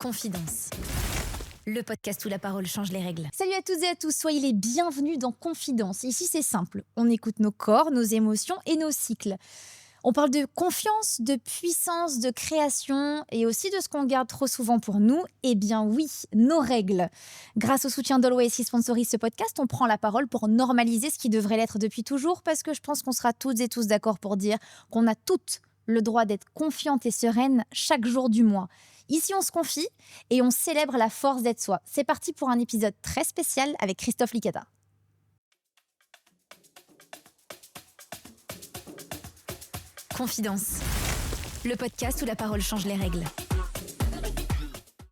Confidence, le podcast où la parole change les règles. Salut à toutes et à tous, soyez les bienvenus dans Confidence. Ici c'est simple, on écoute nos corps, nos émotions et nos cycles. On parle de confiance, de puissance, de création et aussi de ce qu'on garde trop souvent pour nous. Eh bien oui, nos règles. Grâce au soutien d'Always qui sponsorise ce podcast, on prend la parole pour normaliser ce qui devrait l'être depuis toujours parce que je pense qu'on sera toutes et tous d'accord pour dire qu'on a toutes le droit d'être confiante et sereine chaque jour du mois. Ici, on se confie et on célèbre la force d'être soi. C'est parti pour un épisode très spécial avec Christophe Licata. Confidence, le podcast où la parole change les règles.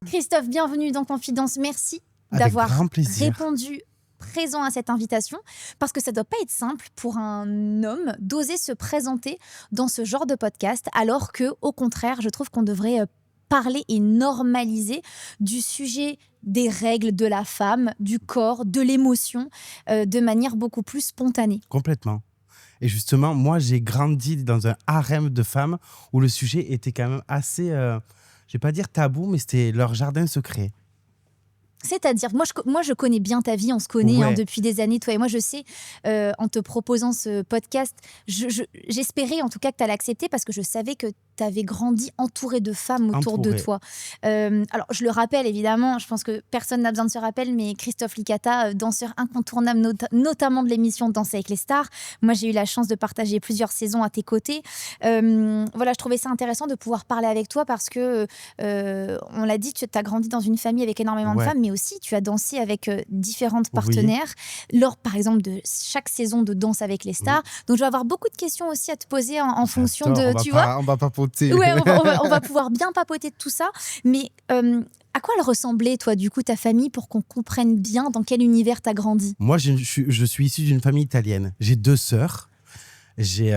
Christophe, bienvenue dans Confidence. Merci Avec d'avoir grand plaisir. répondu présent à cette invitation parce que ça doit pas être simple pour un homme d'oser se présenter dans ce genre de podcast alors que, au contraire, je trouve qu'on devrait parler et normaliser du sujet des règles de la femme, du corps, de l'émotion, de manière beaucoup plus spontanée. Complètement. Et justement, moi, j'ai grandi dans un harem de femmes où le sujet était quand même assez, je vais pas dire tabou, mais c'était leur jardin secret. C'est-à-dire, moi, je connais bien ta vie, on se connaît Ouais. depuis des années, toi et moi, je sais, en te proposant ce podcast, j'espérais en tout cas que tu allais accepter parce que je savais que tu avais grandi entouré de femmes autour de Entourée. toi. Alors, je le rappelle évidemment, je pense que personne n'a besoin de se rappeler, mais Christophe Licata, danseur incontournable, notamment de l'émission Danser avec les stars. Moi, j'ai eu la chance de partager plusieurs saisons à tes côtés. Voilà, je trouvais ça intéressant de pouvoir parler avec toi parce que, on l'a dit, tu as grandi dans une famille avec énormément de Ouais. femmes, mais aussi tu as dansé avec différentes Oui. partenaires lors, par exemple, de chaque saison de Danse avec les stars. Donc, je vais avoir beaucoup de questions aussi à te poser en fonction de, J'adore, tu vois. on va papoter. Ouais, on va pouvoir bien papoter de tout ça. Mais à quoi elle ressemblait, toi, du coup, ta famille, pour qu'on comprenne bien dans quel univers tu as grandi? Moi, je suis issu d'une famille italienne. J'ai 2 sœurs. J'ai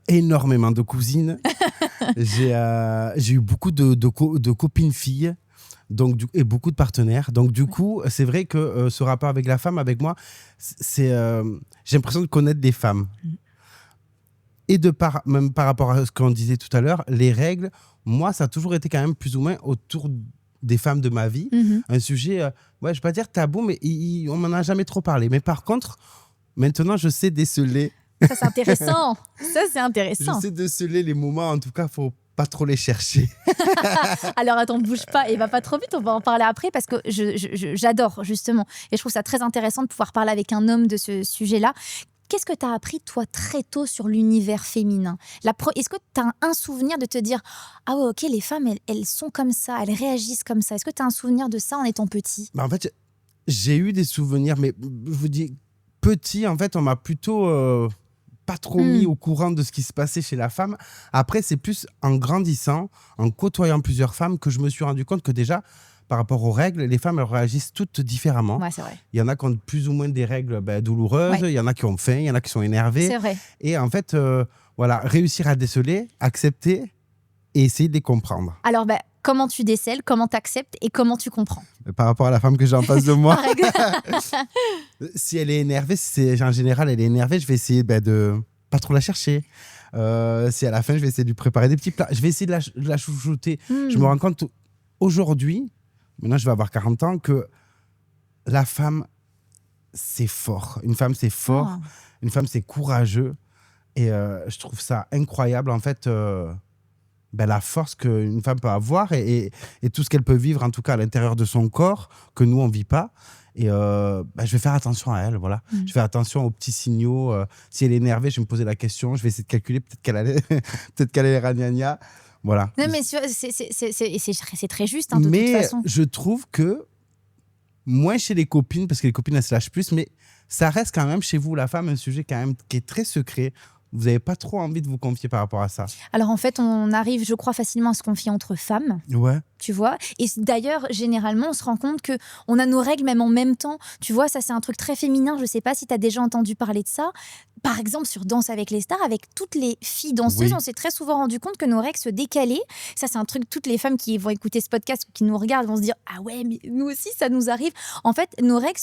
énormément de cousines. J'ai eu beaucoup de copines filles. Donc, et beaucoup de partenaires. Donc, du coup, c'est vrai que ce rapport avec la femme, avec moi, j'ai l'impression de connaître des femmes. Et même par rapport à ce qu'on disait tout à l'heure, les règles, moi, ça a toujours été quand même plus ou moins autour des femmes de ma vie. Mhm. Un sujet, ouais, je ne vais pas dire tabou, mais on m'en a jamais trop parlé. Mais par contre, maintenant, je sais déceler. Ça, c'est intéressant. Ça, c'est Je intéressant. sais déceler les moments, en tout cas, il ne faut pas trop les chercher. Alors, attends, bouge pas et va pas trop vite, on va en parler après parce que j'adore, justement. Et je trouve ça très intéressant de pouvoir parler avec un homme de ce sujet-là. Qu'est-ce que tu as appris, toi, très tôt sur l'univers féminin? Est-ce que tu as un souvenir de te dire « Ah ouais, ok, les femmes, elles sont comme ça, elles réagissent comme ça ». Est-ce que tu as un souvenir de ça en étant petit? Bah, en fait, j'ai eu des souvenirs, mais je vous dis, petit, en fait, on m'a plutôt pas trop mis au courant de ce qui se passait chez la femme. Après, c'est plus en grandissant, en côtoyant plusieurs femmes, que je me suis rendu compte que déjà, par rapport aux règles, les femmes, elles réagissent toutes différemment. Ouais, c'est vrai. Il y en a qui ont plus ou moins des règles douloureuses, Ouais. il y en a qui ont faim, il y en a qui sont énervés. C'est vrai. Et en fait, voilà, réussir à déceler, accepter et essayer de les comprendre. Alors, comment tu décèles, comment tu acceptes et comment tu comprends? Par rapport à la femme que j'ai en face de moi, Par exemple. si elle est énervée, en général elle est énervée, je vais essayer de pas trop la chercher. Si à la fin, je vais essayer de lui préparer des petits plats. Je vais essayer de la chouchouter. Je me rends compte aujourd'hui, maintenant je vais avoir 40 ans, que la femme, c'est fort. Une femme, c'est fort. Oh. Une femme, c'est courageux. Et je trouve ça incroyable, en fait, la force qu'une femme peut avoir et tout ce qu'elle peut vivre, en tout cas à l'intérieur de son corps, que nous, on ne vit pas. Et je vais faire attention à elle, voilà. Je vais faire attention aux petits signaux. Si elle est énervée, je vais me poser la question. Je vais essayer de calculer. Peut-être qu'elle a l'air ragnagna. Voilà. Non, mais c'est très juste, hein, de toute Mais façon. je trouve que, moins chez les copines, parce que les copines, elles se lâchent plus, mais ça reste quand même chez vous, la femme, un sujet quand même qui est très secret. Vous n'avez pas trop envie de vous confier par rapport à ça. Alors, en fait, on arrive, je crois, facilement à se confier entre femmes. Ouais. Tu vois, et d'ailleurs, généralement, on se rend compte qu'on a nos règles même en même temps. Tu vois, ça, c'est un truc très féminin. Je sais pas si tu as déjà entendu parler de ça. Par exemple, sur Danse avec les stars, avec toutes les filles danseuses, Oui. on s'est très souvent rendu compte que nos règles se décalaient. Ça, c'est un truc, toutes les femmes qui vont écouter ce podcast ou qui nous regardent vont se dire « Ah ouais, mais nous aussi, ça nous arrive ». En fait, nos règles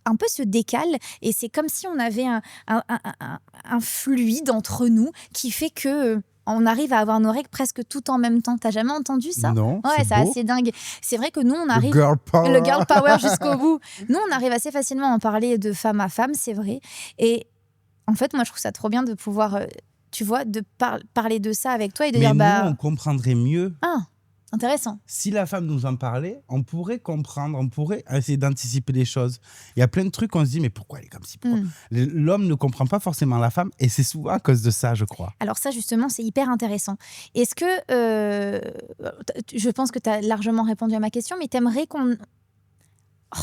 un peu se décalent et c'est comme si on avait un fluide entre nous qui fait que on arrive à avoir nos règles presque tout en même temps. T'as jamais entendu ça? Non, Ouais, c'est beau. assez dingue. C'est vrai que nous, on Le arrive... girl power. Le girl power jusqu'au bout. Nous, on arrive assez facilement à en parler de femme à femme, c'est vrai. Et en fait, moi, je trouve ça trop bien de pouvoir, tu vois, de parler de ça avec toi et de Mais dire, nous, on comprendrait mieux. ah, intéressant. Si la femme nous en parlait, on pourrait comprendre, on pourrait essayer d'anticiper les choses. Il y a plein de trucs, on se dit, mais pourquoi elle est comme ci pourquoi L'homme ne comprend pas forcément la femme, et c'est souvent à cause de ça, je crois. Alors ça, justement, c'est hyper intéressant. Est-ce que, je pense que tu as largement répondu à ma question, mais t'aimerais qu'on...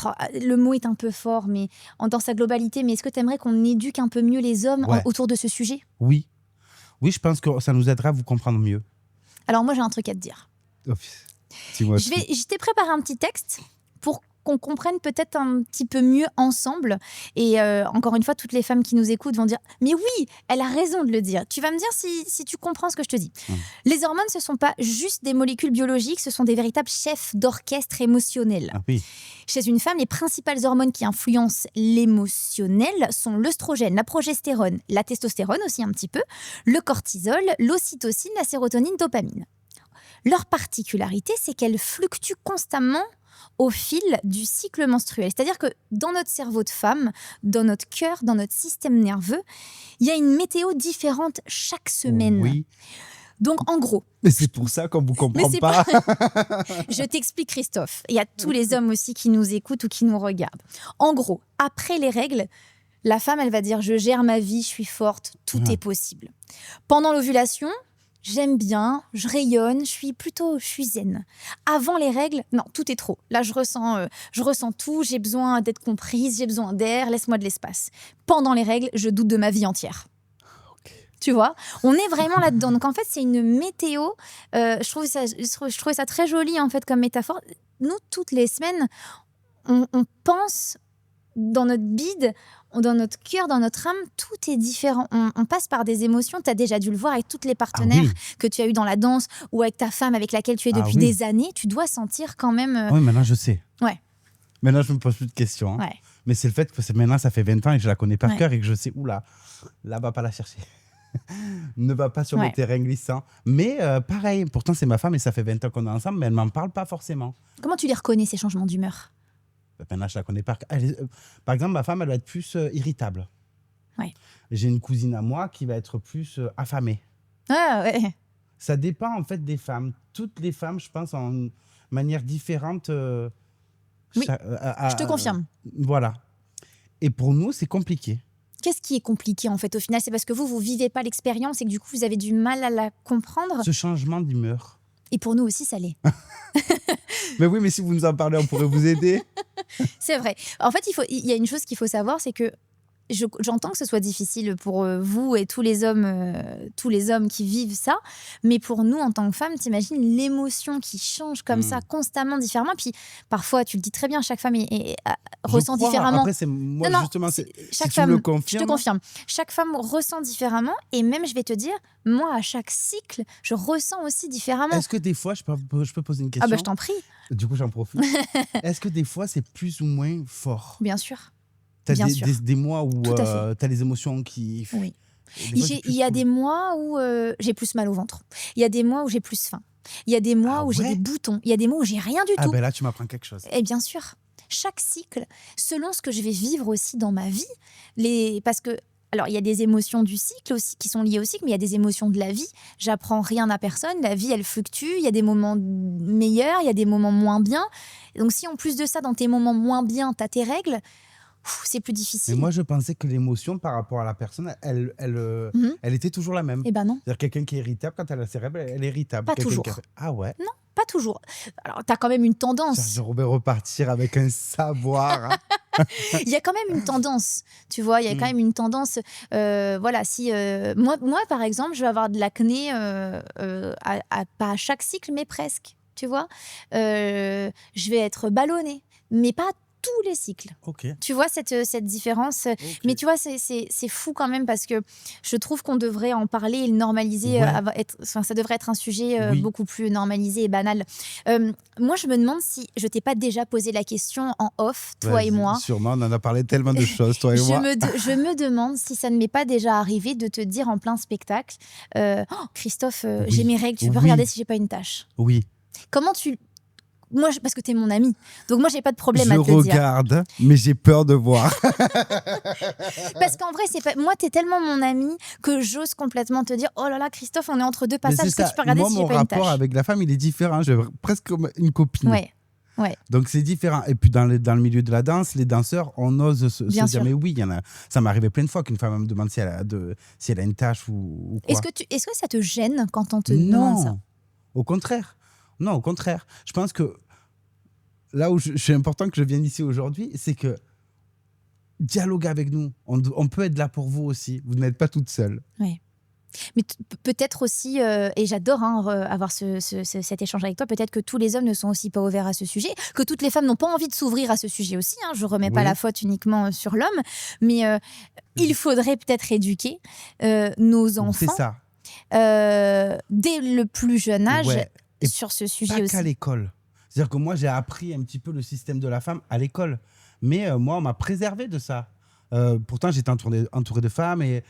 Oh, le mot est un peu fort, mais dans sa globalité, mais est-ce que t'aimerais qu'on éduque un peu mieux les hommes Ouais. autour de ce sujet? Oui. Oui, je pense que ça nous aidera à vous comprendre mieux. Alors moi, j'ai un truc à te dire. Oh, dis-moi tout. Je t'ai préparé un petit texte pour qu'on comprenne peut-être un petit peu mieux ensemble. Et encore une fois, toutes les femmes qui nous écoutent vont dire « Mais oui, elle a raison de le dire ». Tu vas me dire si tu comprends ce que je te dis. Les hormones, ce ne sont pas juste des molécules biologiques, ce sont des véritables chefs d'orchestre émotionnels. Ah oui. Chez une femme, les principales hormones qui influencent l'émotionnel sont l'œstrogène, la progestérone, la testostérone aussi un petit peu, le cortisol, l'ocytocine, la sérotonine, dopamine. Leur particularité, c'est qu'elles fluctuent constamment au fil du cycle menstruel. C'est-à-dire que dans notre cerveau de femme, dans notre cœur, dans notre système nerveux, il y a une météo différente chaque semaine. Oui. Donc en gros... Mais c'est pour ça qu'on ne vous comprend pas. Je t'explique, Christophe. Il y a tous les hommes aussi qui nous écoutent ou qui nous regardent. En gros, après les règles, la femme, elle va dire « Je gère ma vie, je suis forte, tout est possible ». Pendant l'ovulation, j'aime bien, je rayonne, je suis zen. Avant les règles, non, tout est trop. Là, je ressens tout, j'ai besoin d'être comprise, j'ai besoin d'air, laisse-moi de l'espace. Pendant les règles, je doute de ma vie entière. Tu vois, on est vraiment là-dedans. Donc en fait, c'est une météo. Je trouvais ça très joli en fait comme métaphore. Nous, toutes les semaines, on pense dans notre bide, dans notre cœur, dans notre âme, tout est différent. On passe par des émotions. Tu as déjà dû le voir avec toutes les partenaires que tu as eu dans la danse ou avec ta femme avec laquelle tu es depuis des années. Tu dois sentir quand même... Oui, maintenant je sais. Ouais. Maintenant, je me pose plus de questions. Hein. Ouais. Mais c'est le fait que maintenant, ça fait 20 ans et que je la connais par cœur et que je sais, oula, là, va pas la chercher. Ne va pas sur le terrain glissant. Mais pareil, pourtant, c'est ma femme et ça fait 20 ans qu'on est ensemble, mais elle m'en parle pas forcément. Comment tu les reconnais, ces changements d'humeur? Maintenant, je la connais par cœur. Par exemple, ma femme, elle va être plus irritable. Ouais. J'ai une cousine à moi qui va être plus affamée. Ah ouais. Ça dépend en fait des femmes. Toutes les femmes, je pense, ont une manière différente. Oui, je te confirme. Voilà. Et pour nous, c'est compliqué. Qu'est-ce qui est compliqué en fait au final? C'est parce que vous vivez pas l'expérience et que du coup vous avez du mal à la comprendre. Ce changement d'humeur. Et pour nous aussi, ça l'est. Mais oui, mais si vous nous en parlez, on pourrait vous aider. C'est vrai. En fait, il y a une chose qu'il faut savoir, c'est que j'entends que ce soit difficile pour vous et tous les hommes qui vivent ça, mais pour nous, en tant que femmes, t'imagines l'émotion qui change comme ça, constamment, différemment. Puis parfois, tu le dis très bien, chaque femme ressent différemment. Après, c'est moi, non, justement, chaque si femme, tu me le confirmes. je te confirme. Chaque femme ressent différemment, et même, je vais te dire, moi, à chaque cycle, je ressens aussi différemment. Est-ce que des fois, je peux poser une question? Ah bah, je t'en prie. Du coup, j'en profite. Est-ce que des fois, c'est plus ou moins fort? Bien sûr. T'as Bien sûr. des mois où Tout à fait. t'as les émotions qui... Oui. Des fois, Il y a des mois où j'ai plus mal au ventre. Il y a des mois où j'ai plus faim. Il y a des mois où j'ai des boutons. Il y a des mois où j'ai rien du tout. Ah ben là, tu m'apprends quelque chose. Et bien sûr, chaque cycle, selon ce que je vais vivre aussi dans ma vie, parce que alors il y a des émotions du cycle aussi qui sont liées au cycle, mais il y a des émotions de la vie. J'apprends rien à personne. La vie, elle fluctue. Il y a des moments meilleurs, il y a des moments moins bien. Donc si en plus de ça, dans tes moments moins bien, t'as tes règles, c'est plus difficile. Mais moi, je pensais que l'émotion par rapport à la personne, elle était toujours la même. Eh ben non. C'est-à-dire quelqu'un qui est irritable, quand elle a ses règles, elle est irritable. Pas toujours. Ah ouais? Non, pas toujours. Alors, tu as quand même une tendance. Je vais repartir avec un savoir. Hein. Il y a quand même une tendance, tu vois, il y a quand même une tendance. Voilà, si moi, par exemple, je vais avoir de l'acné, pas à chaque cycle, mais presque, tu vois. Je vais être ballonnée, mais pas tous les cycles. Ok. Tu vois cette différence. Ok. Mais tu vois, c'est fou quand même parce que je trouve qu'on devrait en parler et le normaliser. Ouais. Ça devrait être un sujet Oui. beaucoup plus normalisé et banal. Moi, je me demande si je t'ai pas déjà posé la question en off, toi et Vas-y, moi. sûrement, on en a parlé tellement de choses, toi et Je moi. je me demande si ça ne m'est pas déjà arrivé de te dire en plein spectacle, Oh, Christophe, j'ai Oui. mes règles, tu peux Oui. regarder si j'ai pas une tache. Oui. Comment tu... Moi, parce que tu es mon ami, donc moi, j'ai pas de problème Je à te le dire. regarde, mais j'ai peur de voir. Parce qu'en vrai, c'est pas... moi, tu es tellement mon ami que j'ose complètement te dire, oh là là, Christophe, on est entre deux Mais passages, c'est est-ce que ça. tu peux regarder Moi, si j'ai mon pas une rapport tache? avec la femme, il est différent. J'ai presque comme une copine. Ouais, ouais, Donc c'est différent. Et puis dans le milieu de la danse, les danseurs, on ose bien se dire, sûr. mais oui, il y en a. Ça m'est arrivé plein de fois qu'une femme me demande si elle a une tâche ou quoi. Est-ce que ça te gêne quand on te demande ça? Non, au contraire. Non, au contraire. Je pense que là où je suis important que je vienne ici aujourd'hui, c'est que dialogue avec nous. On peut être là pour vous aussi. Vous n'êtes pas toute seule. Ouais. Mais peut-être aussi, et j'adore avoir cet échange avec toi, peut-être que tous les hommes ne sont aussi pas ouverts à ce sujet, que toutes les femmes n'ont pas envie de s'ouvrir à ce sujet aussi. Je remets pas Oui. la faute uniquement sur l'homme, mais il faudrait peut-être éduquer nos C'est enfants ça. dès le plus jeune âge Ouais. Et sur ce sujet pas aussi. qu'à l'école. C'est-à-dire que moi, j'ai appris un petit peu le système de la femme à l'école. Mais moi, on m'a préservé de ça. Pourtant, j'étais entouré de femmes et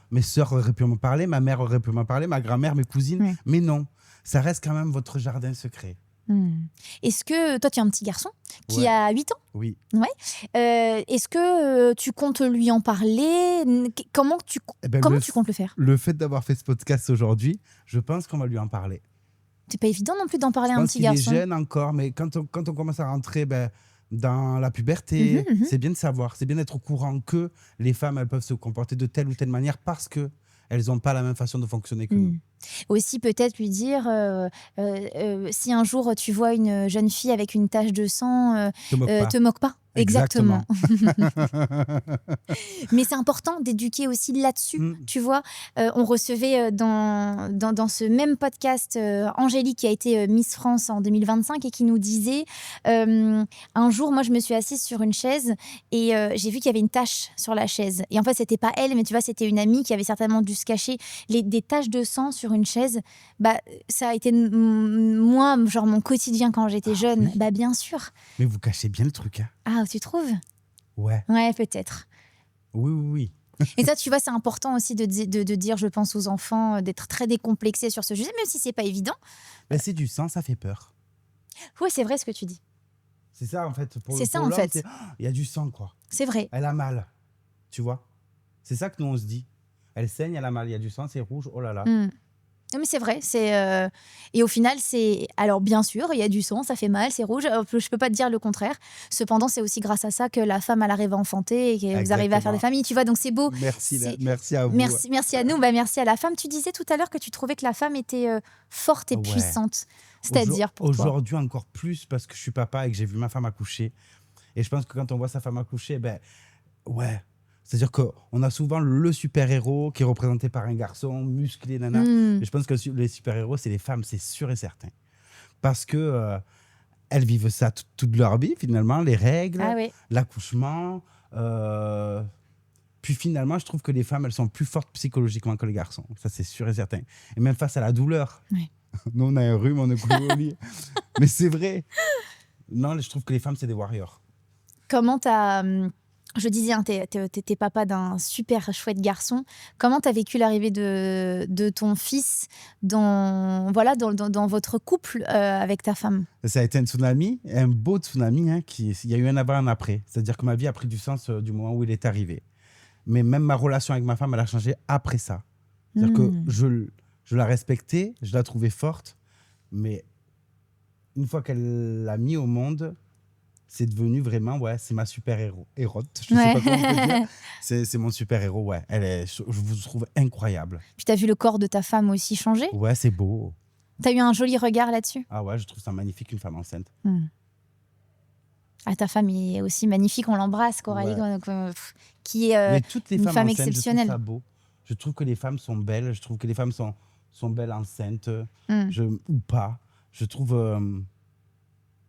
mes sœurs auraient pu m'en parler, ma mère aurait pu m'en parler, ma grand-mère, mes cousines. Ouais. Mais non, ça reste quand même votre jardin secret. Est-ce que toi, tu as un petit garçon qui Ouais. a 8 ans? Oui. Est-ce que tu comptes lui en parler? Comment tu Eh ben, comment tu comptes le faire? Le fait d'avoir fait ce podcast aujourd'hui, je pense qu'on va lui en parler. C'est pas évident non plus d'en parler Je à un pense petit qu'il est garçon. jeune encore, mais quand on commence à rentrer dans la puberté, Mhm. c'est bien de savoir, c'est bien d'être au courant que les femmes, elles peuvent se comporter de telle ou telle manière parce que elles n'ont pas la même façon de fonctionner que nous. Aussi peut-être lui dire si un jour tu vois une jeune fille avec une tache de sang, Te moque pas. te moque pas. Exactement. Exactement. Mais c'est important d'éduquer aussi là-dessus, Mm. tu vois. On recevait dans ce même podcast Angélique qui a été Miss France en 2025 et qui nous disait un jour, moi je me suis assise sur une chaise et j'ai vu qu'il y avait une tache sur la chaise. Et en fait, c'était pas elle, mais tu vois, c'était une amie qui avait certainement dû se cacher. Des taches de sang sur une chaise, ça a été moi, genre mon quotidien quand j'étais jeune. oui. Bien sûr. Mais vous cachez bien le truc, hein. Ah, tu trouves? Ouais. Ouais, peut-être. Oui, oui, oui. Et ça, tu vois, c'est important aussi de dire, je pense aux enfants, d'être très décomplexés sur ce sujet, même si c'est pas évident. Mais c'est du sang, ça fait peur. Oui, c'est vrai ce que tu dis. C'est ça, en fait. C'est ça, pour en l'homme, fait. c'est, il y a du sang, quoi. C'est vrai. Elle a mal. Tu vois? C'est ça que nous, on se dit. Elle saigne, elle a mal. Il y a du sang, c'est rouge. Oh là là. Non, mais c'est vrai. Et au final, c'est... Alors, bien sûr, il y a du sang, ça fait mal, c'est rouge. Je peux pas te dire le contraire. Cependant, c'est aussi grâce à ça que la femme, elle arrive à enfanter et que vous arrivez à faire des familles. Tu vois, donc c'est beau. Merci, C'est- merci à vous. Merci à nous, merci à la femme. Tu disais tout à l'heure que tu trouvais que la femme était forte et Ouais. puissante. C'est-à-dire pour toi. Aujourd'hui, encore plus parce que je suis papa et que j'ai vu ma femme accoucher. Et je pense que quand on voit sa femme accoucher, ouais. C'est-à-dire qu'on a souvent le super-héros qui est représenté par un garçon musclé, nana. Et je pense que les super-héros, c'est les femmes, c'est sûr et certain. Parce que elles vivent ça toute leur vie, finalement, les règles, Ah oui. l'accouchement. Puis finalement, je trouve que les femmes, elles sont plus fortes psychologiquement que les garçons. Ça, c'est sûr et certain. Et même face à la douleur. Ouais. Nous, on a un rhume, on est cloué au lit. Mais c'est vrai. Non, je trouve que les femmes, c'est des warriors. Comment t'as... Je disais, t'es papa d'un super chouette garçon. Comment t'as vécu l'arrivée de ton fils dans votre couple avec ta femme? Ça a été un tsunami, un beau tsunami. Il y a eu un avant et un après. C'est-à-dire que ma vie a pris du sens du moment où il est arrivé. Mais même ma relation avec ma femme, elle a changé après ça. C'est-à-dire que je la respectais, je la trouvais forte. Mais une fois qu'elle l'a mis au monde... c'est devenu vraiment, c'est ma super-héros. Hérote, je sais pas comment on peut dire. C'est mon super-héros, ouais. Je vous trouve incroyable. Puis t'as vu le corps de ta femme aussi changer? Ouais, c'est beau. T'as eu un joli regard là-dessus? Ah ouais, je trouve ça magnifique, une femme enceinte. Ah, ta femme est aussi magnifique, on l'embrasse, Coralie, qui est Mais toutes les une femmes femme enceintes, exceptionnelle. je trouve ça beau. Je trouve que les femmes sont belles, je trouve que les femmes sont belles enceintes, ou pas. Je trouve...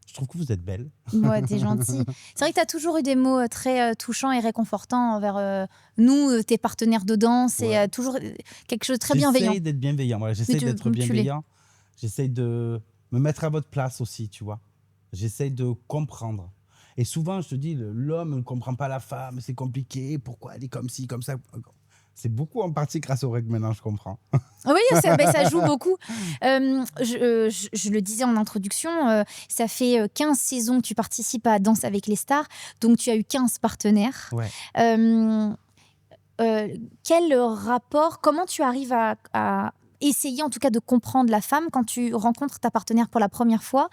Je trouve que vous êtes belle. Ouais, t'es gentil. C'est vrai que t'as toujours eu des mots très touchants et réconfortants envers nous, tes partenaires de danse, et Ouais. toujours quelque chose de très bienveillant. J'essaye d'être bienveillant. Voilà, j'essaye d'être Tu l'es. bienveillant. J'essaye de me mettre à votre place aussi, tu vois. J'essaye de comprendre. Et souvent, je te dis, l'homme ne comprend pas la femme, c'est compliqué, pourquoi elle est comme ci, comme ça. C'est beaucoup en partie grâce aux règles maintenant, je comprends. Oui, ça joue beaucoup. Je le disais en introduction, ça fait 15 saisons que tu participes à Danse avec les stars, donc tu as eu 15 partenaires. Ouais. Quel rapport, comment tu arrives à essayer en tout cas de comprendre la femme quand tu rencontres ta partenaire pour la première fois?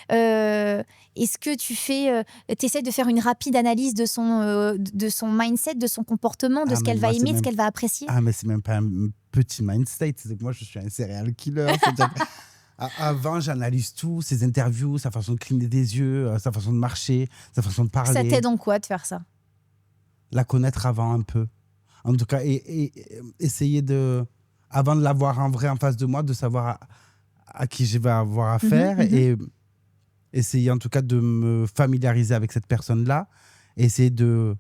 Est-ce que tu essaies de faire une rapide analyse de son mindset, de son comportement, de Ah, ce mais qu'elle va moi, c'est aimer, de ce même- qu'elle va apprécier? Ah, mais c'est même pas un petit mind state, c'est que moi, je suis un serial killer. C'est-à-dire que avant, j'analyse tout, ses interviews, sa façon de cligner des yeux, sa façon de marcher, sa façon de parler. Ça t'aide en quoi de faire ça? La connaître avant un peu. En tout cas, et essayer de, avant de l'avoir en vrai en face de moi, de savoir à qui je vais avoir affaire, et essayer en tout cas de me familiariser avec cette personne-là, essayer de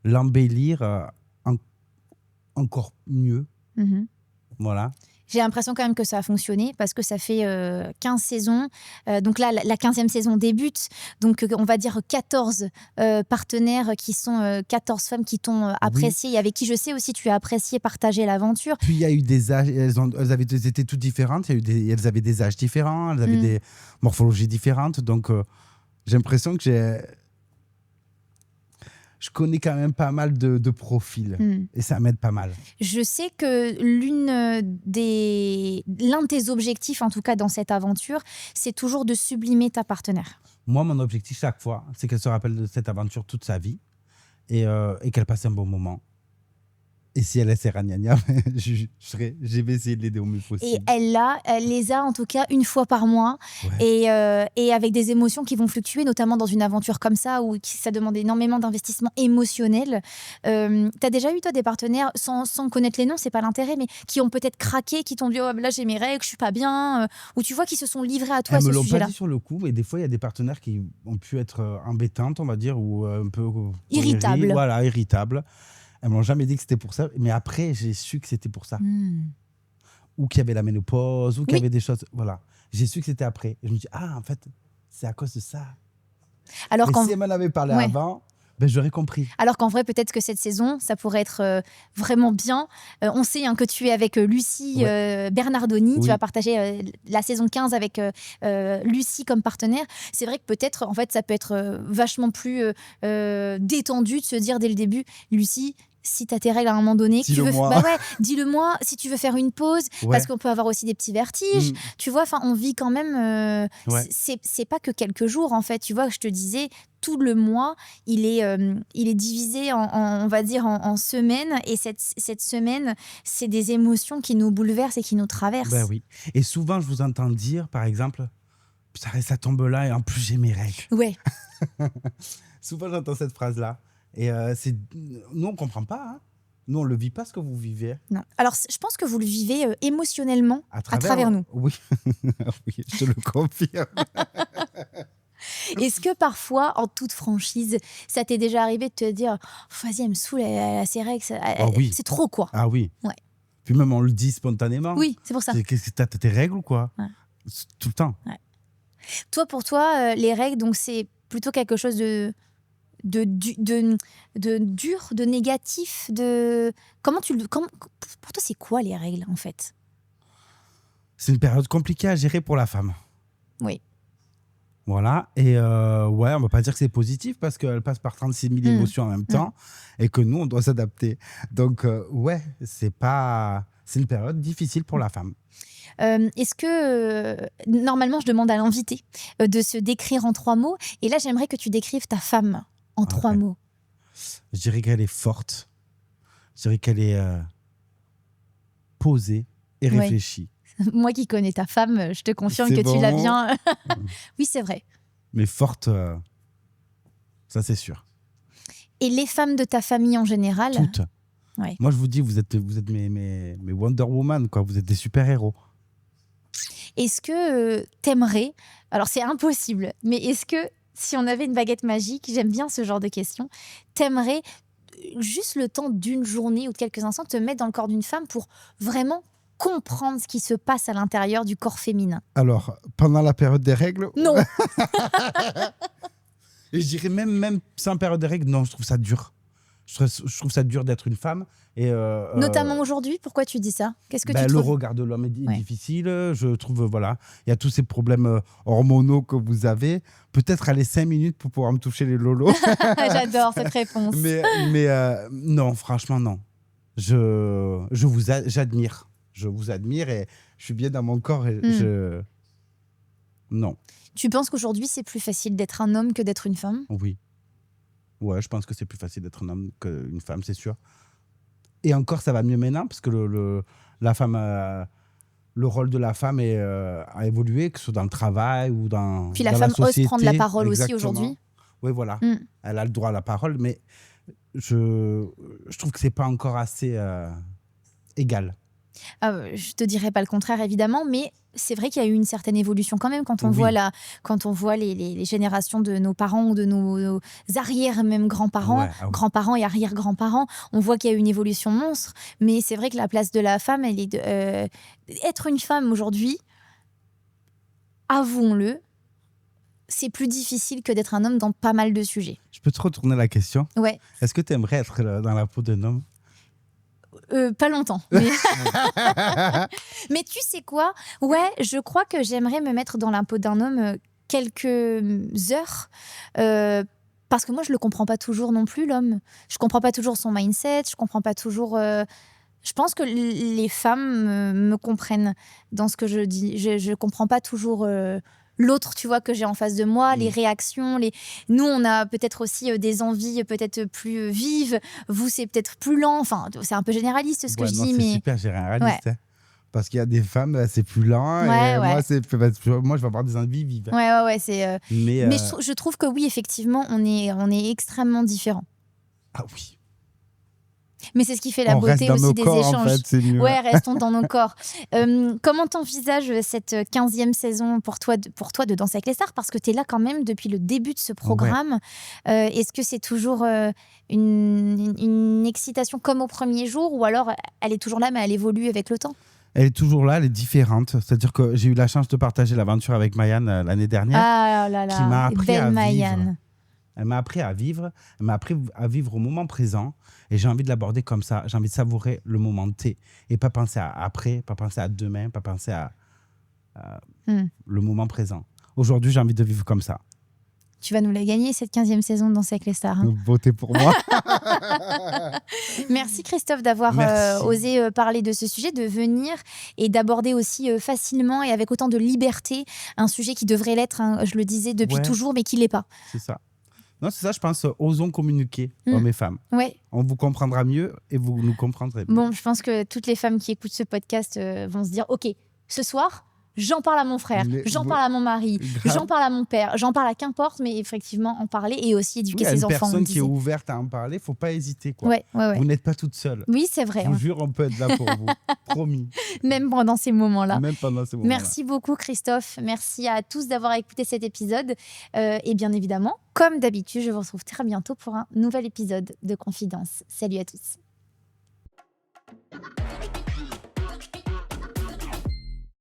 l'embellir encore mieux. Mhm. Voilà. J'ai l'impression quand même que ça a fonctionné parce que ça fait 15 saisons. Donc là, la 15e saison débute. Donc, on va dire 14 partenaires qui sont 14 femmes qui t'ont apprécié et avec qui je sais aussi tu as apprécié partager l'aventure. Puis il y a eu des âges, elles étaient toutes différentes, elles avaient des âges différents, elles avaient des morphologies différentes. Donc j'ai l'impression que je connais quand même pas mal de profils et ça m'aide pas mal. Je sais que l'un de tes objectifs, en tout cas dans cette aventure, c'est toujours de sublimer ta partenaire. Moi, mon objectif chaque fois, c'est qu'elle se rappelle de cette aventure toute sa vie et qu'elle passe un bon moment. Et si elle est ragnagna, je vais essayer de l'aider au mieux possible. Et elle les a en tout cas une fois par mois, et avec des émotions qui vont fluctuer, notamment dans une aventure comme ça où ça demande énormément d'investissement émotionnel. T'as déjà eu toi des partenaires, sans connaître les noms, c'est pas l'intérêt, mais qui ont peut-être craqué, qui t'ont dit oh, là j'ai mes règles, je suis pas bien, ou tu vois qui se sont livrés à toi à Elles ce me l'ont sujet-là. pas dit sur le coup, mais des fois il y a des partenaires qui ont pu être embêtantes, on va dire, ou un peu Irritables. Voilà, irritables. Elles m'ont jamais dit que c'était pour ça, mais après j'ai su que c'était pour ça. Ou qu'il y avait la ménopause, ou qu'il y avait des choses. Voilà, j'ai su que c'était après. Et je me dis en fait c'est à cause de ça. Alors si elle m'en avait parlé avant, ben, j'aurais compris. Alors qu'en vrai, peut-être que cette saison, ça pourrait être vraiment bien. On sait que tu es avec Lucie Bernardoni. Oui. Tu vas partager la saison 15 avec Lucie comme partenaire. C'est vrai que peut-être, en fait, ça peut être vachement plus détendu de se dire dès le début, Lucie, si tu as tes règles à un moment donné, dis-le-moi si tu veux faire une pause, parce qu'on peut avoir aussi des petits vertiges. Tu vois, on vit quand même. C'est pas que quelques jours, en fait. Tu vois, je te disais, tout le mois, il est divisé on va dire en semaines, et cette semaine, c'est des émotions qui nous bouleversent et qui nous traversent. Ben oui. Et souvent, je vous entends dire, par exemple, ça tombe là et en plus j'ai mes règles. Ouais. Souvent, j'entends cette phrase-là. Et nous, on ne comprend pas. Hein. Nous, on ne le vit pas, ce que vous vivez. Non. Alors, je pense que vous le vivez émotionnellement à travers nous. Oui. Oui, je te le confirme. Est-ce que parfois, en toute franchise, ça t'est déjà arrivé de te dire vas-y, elle me saoule, elle a ses règles, c'est trop, quoi. Ah oui. Ouais. Puis même, on le dit spontanément. Oui, c'est pour ça. T'as tes règles ou quoi? Tout le temps. Ouais. Pour toi, les règles, donc c'est plutôt quelque chose de dur, de négatif, pour toi, c'est quoi les règles, en fait? C'est une période compliquée à gérer pour la femme. Oui. Voilà, et on va pas dire que c'est positif parce qu'elle passe par 36 000 émotions en même temps et que nous, on doit s'adapter. Donc, c'est une période difficile pour la femme. Est-ce que, normalement, je demande à l'invité de se décrire en 3 mots, et là, j'aimerais que tu décrives ta femme en 3 mots. Je dirais qu'elle est forte, je dirais qu'elle est posée et réfléchie. Moi qui connais ta femme, je te confirme que tu l'as bien. Oui, c'est vrai. Mais forte, ça c'est sûr. Et les femmes de ta famille en général? Toutes. Ouais. Moi, je vous dis, vous êtes mes Wonder Woman, quoi. Vous êtes des super-héros. Est-ce que t'aimerais, alors c'est impossible, mais est-ce que si on avait une baguette magique, j'aime bien ce genre de questions, t'aimerais juste le temps d'une journée ou de quelques instants te mettre dans le corps d'une femme pour vraiment comprendre ce qui se passe à l'intérieur du corps féminin? Alors, pendant la période des règles, Non. et je dirais même sans période des règles, non, je trouve ça dur. Je trouve ça dur d'être une femme. Et, Notamment aujourd'hui, pourquoi tu dis ça? Qu'est-ce que tu le trouves? regard de l'homme est Ouais. difficile. Je trouve, voilà, il y a tous ces problèmes hormonaux que vous avez. Peut-être aller 5 minutes pour pouvoir me toucher les lolos. J'adore cette réponse. mais non, franchement, non. J'admire. Je vous admire et je suis bien dans mon corps. Et Non, Tu penses qu'aujourd'hui, c'est plus facile d'être un homme que d'être une femme? oui. Ouais, je pense que c'est plus facile d'être un homme qu'une femme, c'est sûr. Et encore, ça va mieux maintenant parce que la femme, le rôle de la femme a évolué, que ce soit dans le travail ou dans Puis la dans femme ose société. prendre la parole aussi Exactement. aujourd'hui. Oui, voilà. Mm. Elle a le droit à la parole, mais je trouve que c'est pas encore assez égal. Je te dirais pas le contraire, évidemment, mais c'est vrai qu'il y a eu une certaine évolution quand même quand on Oui. voit les générations de nos parents ou de nos arrière même grands-parents, Ouais, ah oui. grands-parents et arrière-grands-parents. On voit qu'il y a eu une évolution monstre, mais c'est vrai que la place de la femme, elle est être une femme aujourd'hui, avouons-le, c'est plus difficile que d'être un homme dans pas mal de sujets. Je peux te retourner la question. Ouais. Est-ce que tu aimerais être dans la peau d'un homme? Pas longtemps. Mais... mais tu sais quoi? Ouais, je crois que j'aimerais me mettre dans la peau d'un homme quelques heures. Parce que moi, je le comprends pas toujours non plus, l'homme. Je comprends pas toujours son mindset. Je comprends pas toujours. Je pense que les femmes me comprennent dans ce que je dis. Je comprends pas toujours. L'autre, tu vois, que j'ai en face de moi, les réactions. Nous, on a peut-être aussi des envies peut-être plus vives. Vous, c'est peut-être plus lent. Enfin, c'est un peu généraliste ce que Ouais, je non, dis, c'est mais super généraliste. Hein. Parce qu'il y a des femmes, c'est plus lent. Ouais, et ouais. moi, je vais avoir des envies vives. ouais, c'est. Mais, Mais je trouve que oui, effectivement, on est extrêmement différents. ah oui. Mais c'est ce qui fait la On reste beauté dans aussi nos des corps, échanges. en fait, c'est mieux. Ouais, restons dans nos corps. Comment t'envisages cette 15e saison pour toi de Danser avec les stars? Parce que tu es là quand même depuis le début de ce programme. Est-ce que c'est toujours une excitation comme au premier jour, ou alors elle est toujours là mais elle évolue avec le temps? Elle est toujours là, elle est différente. C'est-à-dire que j'ai eu la chance de partager l'aventure avec Mayanne l'année dernière. Ah là là, qui m'a appris belle à Mayanne. vivre. Elle m'a appris à vivre, elle m'a appris à vivre au moment présent. Et j'ai envie de l'aborder comme ça. J'ai envie de savourer le moment T. Et pas penser à après, pas penser à demain, pas penser à le moment présent. Aujourd'hui, j'ai envie de vivre comme ça. Tu vas nous la gagner, cette 15e saison de Danser avec les stars. Hein. Votez pour moi. Merci Christophe d'avoir osé parler de ce sujet, de venir et d'aborder aussi facilement et avec autant de liberté un sujet qui devrait l'être, hein, je le disais, depuis toujours, mais qui ne l'est pas. C'est ça. Non, c'est ça, je pense, osons communiquer, hommes et femmes. Ouais. On vous comprendra mieux et vous nous comprendrez mieux. Bon, je pense que toutes les femmes qui écoutent ce podcast vont se dire, ok, ce soir, j'en parle à mon frère, j'en parle à mon mari, j'en parle à mon père, j'en parle à qu'importe, mais effectivement, en parler et aussi éduquer ses enfants. Il y a une personne qui est ouverte à en parler, il ne faut pas hésiter. Quoi. Ouais. Vous n'êtes pas toute seule. Oui, c'est vrai. Je vous jure, on peut être là pour vous. Promis. Même pendant ces moments-là. Même pendant ces moments-là. Merci beaucoup, Christophe. Merci à tous d'avoir écouté cet épisode. Et bien évidemment, comme d'habitude, je vous retrouve très bientôt pour un nouvel épisode de Confidence. Salut à tous.